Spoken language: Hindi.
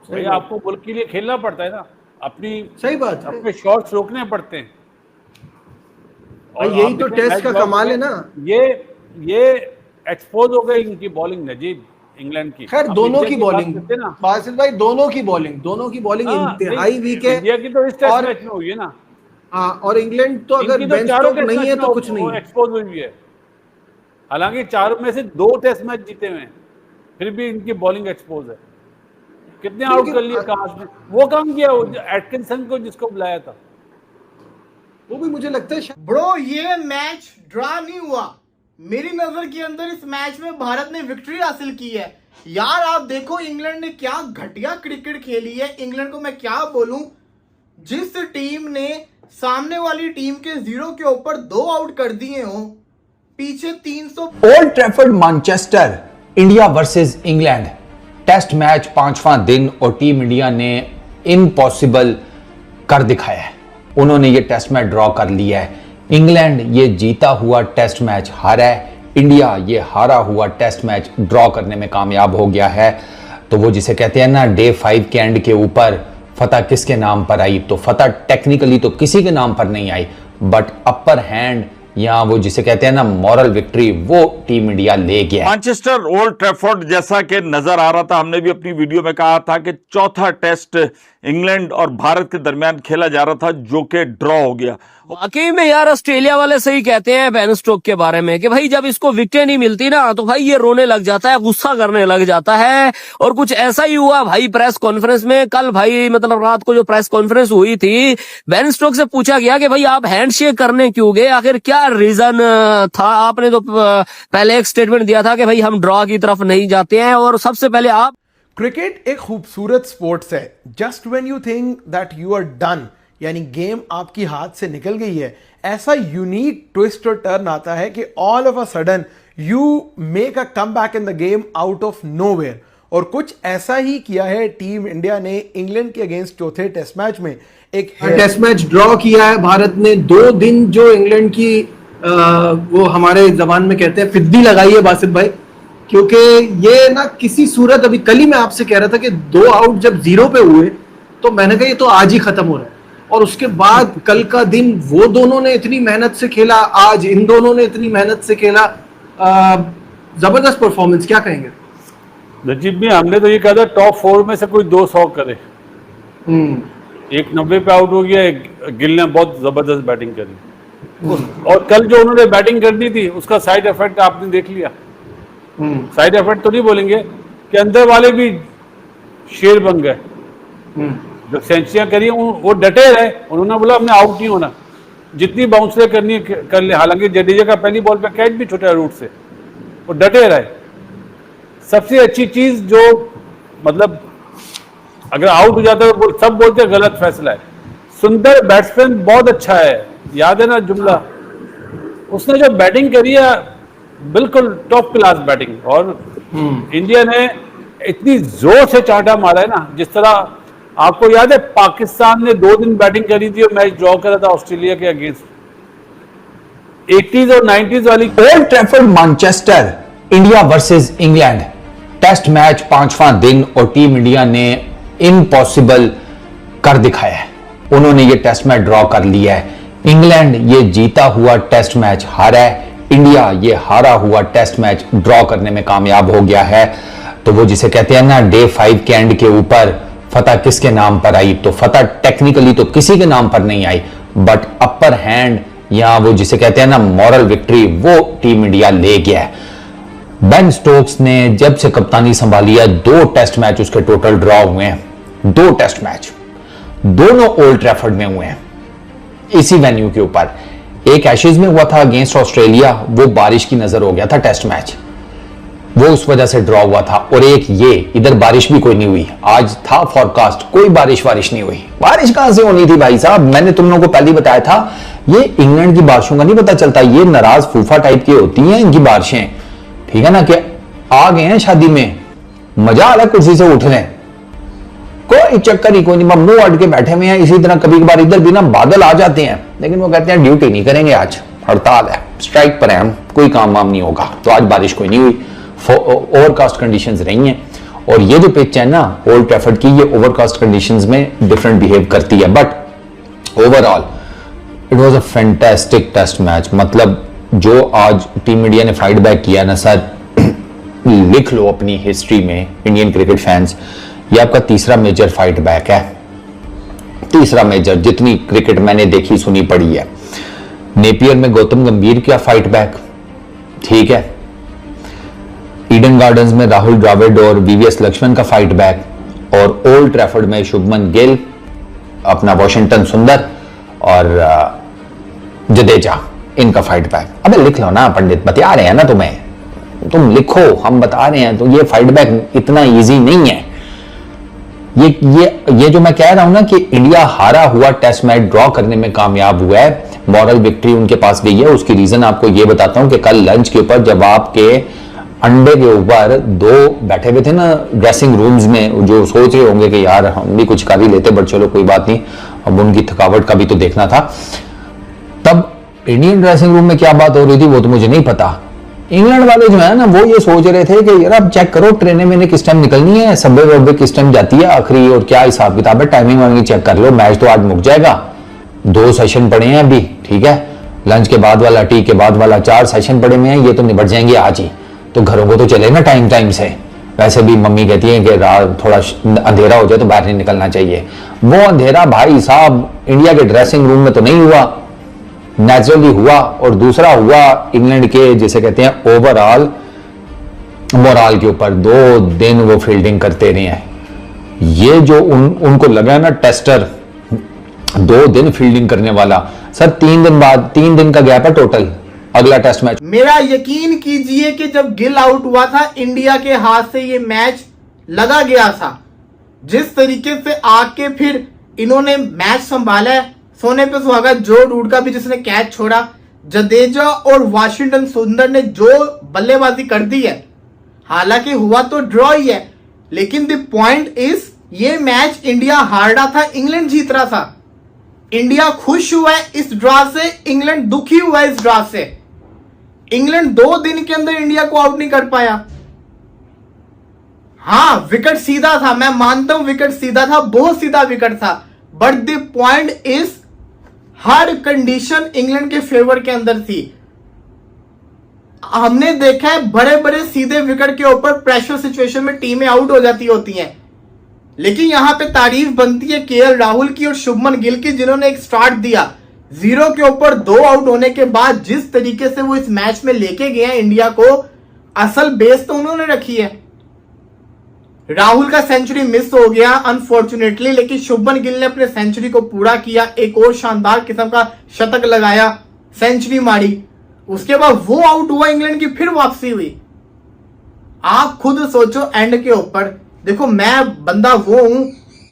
भाई आपको मुल्क के लिए खेलना पड़ता है ना, अपनी सही बात है, अपने शॉट्स रोकने पड़ते हैं। और यही तो टेस्ट का कमाल है ना। ये एक्सपोज हो गई इनकी बॉलिंग नजीब इंग्लैंड की। खैर दोनों की बॉलिंग बासिल भाई, दोनों की बॉलिंग इंतहाई वीक है। इंडिया की तो इस टेस्ट मैच में हुई है ना। हाँ, और इंग्लैंड तो अगर बेन स्टोक नहीं है तो कुछ नहीं है, एक्सपोज हुई है। हालांकि 4 में से 2 टेस्ट मैच जीते हुए हैं, फिर भी इनकी बॉलिंग एक्सपोज है। कितने आउट कर लिए काश ने, वो काम किया एटकिंसन को जिसको बुलाया था, वो भी मुझे लगता है। ब्रो ये मैच ड्रा नहीं हुआ, मेरी नजर के अंदर इस मैच में भारत ने विक्ट्री हासिल की है। यार आप देखो इंग्लैंड ने क्या घटिया क्रिकेट खेली है। इंग्लैंड को मैं क्या बोलूं, जिस टीम ने सामने वाली टीम के 0 के ऊपर 2 आउट कर दिए हो, पीछे 300। Old Trafford Manchester, India versus England, test match 5वां दिन और टीम इंडिया ने इम्पॉसिबल कर दिखाया है। उन्होंने ये टेस्ट मैच ड्रॉ कर लिया है। इंग्लैंड ये जीता हुआ टेस्ट मैच हारा है, इंडिया ये हारा हुआ टेस्ट मैच ड्रॉ करने में कामयाब हो गया है। तो वो जिसे कहते हैं ना, डे 5 के एंड के ऊपर फतह किसके नाम पर आई, तो फतह टेक्निकली तो किसी के नाम पर नहीं आई, बट अपर हैंड या वो जिसे कहते हैं ना मॉरल विक्ट्री, वो टीम इंडिया ले गया। मैनचेस्टर ओल्ड ट्रैफर्ड जैसा कि नजर आ रहा था, हमने भी अपनी वीडियो में कहा था कि चौथा टेस्ट इंग्लैंड और भारत के दरमियान खेला जा रहा था, जो कि ड्रॉ हो गया। वाकई में यार ऑस्ट्रेलिया वाले सही कहते हैं बेन स्टोक के बारे में कि भाई जब इसको विकेट नहीं मिलती ना तो भाई ये रोने लग जाता है, गुस्सा करने लग जाता है। और कुछ ऐसा ही हुआ भाई प्रेस कॉन्फ्रेंस में कल, भाई मतलब रात को जो प्रेस कॉन्फ्रेंस हुई थी, बेन स्टोक से पूछा गया कि भाई आप हैंडशेक करने क्यों गए, आखिर क्या रीजन था। आपने तो पहले एक स्टेटमेंट दिया था कि भाई हम ड्रॉ की तरफ नहीं जाते हैं, और सबसे पहले आप क्रिकेट एक खूबसूरत स्पोर्ट्स है। Just when you think that you are done, यानी गेम आपकी हाथ से निकल गई है, ऐसा यूनिक ट्विस्ट और टर्न आता है कि all of a sudden you make a come back in the game out of nowhere. और कुछ ऐसा ही किया है टीम इंडिया ने इंग्लैंड के अगेंस्ट चौथे टेस्ट मैच में। एक टेस्ट मैच ड्रॉ किया है भारत ने। 2 दिन जो इंग्लैंड की वो हमारे जबान में कहते हैं फिद्दी लगाई है बासित भाई, क्योंकि ये ना किसी सूरत, अभी कल ही मैं आपसे कह रहा था कि 2 आउट जब 0 पे हुए तो मैंने कहा ये तो आज ही खत्म हो रहा है। और उसके बाद कल का दिन वो दोनों ने इतनी मेहनत से खेला, आज इन दोनों ने इतनी मेहनत से खेला, जबरदस्त परफॉर्मेंस, क्या कहेंगे नजीब भी? हमने तो ये कहा था टॉप 4 में से कोई 200 करे। एक 90 पे आउट हो गया, एक गिल ने बहुत जबरदस्त बैटिंग करी। और कल जो उन्होंने बैटिंग करनी थी उसका साइड इफेक्ट आपने देख लिया। साइड इफेक्ट तो नहीं बोलेंगे कि अंदर वाले भी शेर बन गए। जो सेंचुरियां करी वो डटे रहे, उन्होंने बोला हमने आउट नहीं होना, जितनी बाउंसरें करनी कर ले। हालांकि जडेजा का पहली बॉल पे कैच भी छूटा रूट से, वो डटे रहे। सबसे अच्छी चीज जो मतलब अगर आउट हो जाता है तो सब बोलते हैं गलत फैसला है। सुंदर बैट्समैन बहुत अच्छा है, याद है ना जुमला, उसने जो बैटिंग करी है बिल्कुल टॉप क्लास बैटिंग। और इंडिया ने इतनी जोर से चांटा मारा है ना, जिस तरह आपको याद है पाकिस्तान ने 2 दिन बैटिंग करी थी और मैच ड्रॉ करा था ऑस्ट्रेलिया के अगेंस्ट। 80s और 90s वाली। Old Trafford Manchester, India versus England, test match 5वां दिन और टीम इंडिया ने इम्पॉसिबल कर दिखाया है। उन्होंने ये टेस्ट मैच ड्रॉ कर लिया है। इंग्लैंड ये जीता हुआ टेस्ट मैच हारा है, इंडिया ये हारा हुआ टेस्ट मैच ड्रॉ करने में कामयाब हो गया है। तो वो जिसे कहते हैं ना, डे 5 के एंड के ऊपर फतह किसके नाम पर आई, तो फतह टेक्निकली तो किसी के नाम पर नहीं आई, बट अपर हैंड या वो जिसे कहते हैं ना मॉरल विक्ट्री, वो टीम इंडिया ले गया है। बेन स्टोक्स ने जब से कप्तानी संभाली है 2 टेस्ट मैच उसके टोटल ड्रॉ हुए हैं। 2 टेस्ट मैच, दोनों ओल्ड ट्रैफर्ड में हुए हैं, इसी वेन्यू के ऊपर। एक एशेज में हुआ था अगेंस्ट ऑस्ट्रेलिया, वो बारिश की नजर हो गया था टेस्ट मैच, वो उस वजह से ड्रॉ हुआ था। और एक ये, इधर बारिश भी कोई नहीं हुई, आज था फॉरकास्ट, कोई बारिश नहीं हुई। बारिश कहां से होनी थी भाई साहब? मैंने तुम लोगों को पहले ही बताया था, ये इंग्लैंड की बारिशों का नहीं पता चलता, ये नाराज फूफा टाइप की होती हैं इनकी बारिशें, ठीक है ना। कि आ गए हैं शादी में, मजा आ रहा है कुर्सी से उठ लें, कोई चक्कर ही कोई नहीं, मुंह अड़ के बैठे हुए हैं। इसी तरह कभी कभार इधर भी ना बादल आ जाते हैं, लेकिन वो कहते हैं ड्यूटी नहीं करेंगे, आज हड़ताल है, स्ट्राइक पर है हम, कोई काम वाम नहीं होगा। तो आज बारिश कोई नहीं हुई, ओवरकास्ट कंडीशंस रही हैं। और ये जो पिच है ना ओल्ड ट्रैफर्ड की, ये ओवरकास्ट कंडीशंस में डिफरेंट बिहेव करती है, but overall it was a fantastic test match. मतलब जो आज टीम इंडिया ने फाइट बैक किया ना सर, लिख लो अपनी हिस्ट्री में इंडियन क्रिकेट फैंस, ये आपका तीसरा मेजर फाइट बैक है, तीसरा मेजर जितनी क्रिकेट मैंने देखी सुनी पड़ी है। नेपियर में गौतम गंभीर का फाइट बैक, ठीक है, ईडन गार्डन्स में राहुल द्रविड़ और वीवीएस लक्ष्मण का फाइट बैक, और ओल्ड ट्रैफर्ड में शुभमन गिल, अपना वॉशिंगटन सुंदर और जडेजा, इनका फाइट बैक। अबे लिख लो ना पंडित, बता रहे हैं ना तुम्हें, तुम लिखो, हम बता रहे हैं। तो ये फाइट बैक इतना इजी नहीं है। ये जो मैं कह रहा हूं ना कि इंडिया हारा हुआ टेस्ट मैच ड्रॉ करने में कामयाब हुआ है, मॉरल विक्ट्री उनके पास गई है। उसकी रीजन आपको ये बताता हूं कि कल लंच के ऊपर जब आपके अंडे के ऊपर दो बैठे हुए थे ना ड्रेसिंग रूम्स में, जो सोच रहे होंगे कि यार हम भी कुछ कर ही लेते, बट चलो कोई बात नहीं, अब उनकी थकावट का भी तो देखना था। तब इंडियन ड्रेसिंग रूम में क्या बात हो रही थी वो तो मुझे नहीं पता। इंग्लैंड वाले जो है ना वो ये सोच रहे थे कि यार आप चेक करो ट्रेनें मैंने किस टाइम निकलनी है, सबवे वब्वे किस टाइम जाती है आखिरी, और क्या हिसाब किताब है, टाइमिंग वाइमिंग चेक कर लो, मैच तो आज मुक जाएगा। 2 सेशन पड़े हैं अभी, ठीक है, लंच के बाद वाला, टी के बाद वाला, 4 सेशन पड़े हुए हैं, ये तो निपट जाएंगे आज ही। तो घरों को तो चले ना टाइम से। वैसे भी मम्मी कहती है कि रात थोड़ा अंधेरा हो जाए तो बाहर नहीं निकलना चाहिए। वो अंधेरा भाई साहब इंडिया के ड्रेसिंग रूम में तो नहीं हुआ, नेचुरली हुआ, और दूसरा हुआ इंग्लैंड के जिसे कहते हैं ओवरऑल मोराल के ऊपर। 2 दिन वो फील्डिंग करते रहे हैं। ये जो उनको लगा ना टेस्टर 2 दिन फील्डिंग करने वाला, सर 3 दिन बाद, 3 दिन का गैप है टोटल अगला टेस्ट मैच। मेरा यकीन कीजिए कि जब गिल आउट हुआ था इंडिया के हाथ से ये मैच लगा गया था। जिस तरीके से आके फिर इन्होंने मैच संभाला है, सोने पे सुहागा, जो रूट का भी जिसने कैच छोड़ा, जडेजा और वाशिंगटन सुंदर ने जो बल्लेबाजी कर दी है, हालांकि हुआ तो ड्रॉ ही है, लेकिन द पॉइंट इज ये मैच इंडिया हार रहा था, इंग्लैंड जीत रहा था। इंडिया खुश हुआ है इस ड्रॉ से, इंग्लैंड दुखी हुआ है इस ड्रॉ से। इंग्लैंड 2 दिन के अंदर इंडिया को आउट नहीं कर पाया। हां विकेट सीधा था, मैं मानता हूं विकेट सीधा था, बहुत सीधा विकेट था, but the point is her condition England के फेवर के अंदर थी। हमने देखा है बड़े बड़े सीधे विकेट के ऊपर प्रेशर सिचुएशन में टीमें आउट हो जाती होती हैं, लेकिन यहां पे तारीफ बनती है केएल राहुल की और शुभमन गिल की, जिन्होंने एक स्टार्ट दिया 0 के ऊपर 2 आउट होने के बाद। जिस तरीके से वो इस मैच में लेके गए हैं इंडिया को, असल बेस तो उन्होंने रखी है। राहुल का सेंचुरी मिस हो गया अनफॉर्चुनेटली, लेकिन शुभमन गिल ने अपने सेंचुरी को पूरा किया, एक और शानदार किस्म का शतक लगाया, सेंचुरी मारी, उसके बाद वो आउट हुआ, इंग्लैंड की फिर वापसी हुई। आप खुद सोचो एंड के ऊपर। देखो मैं बंदा वो हूं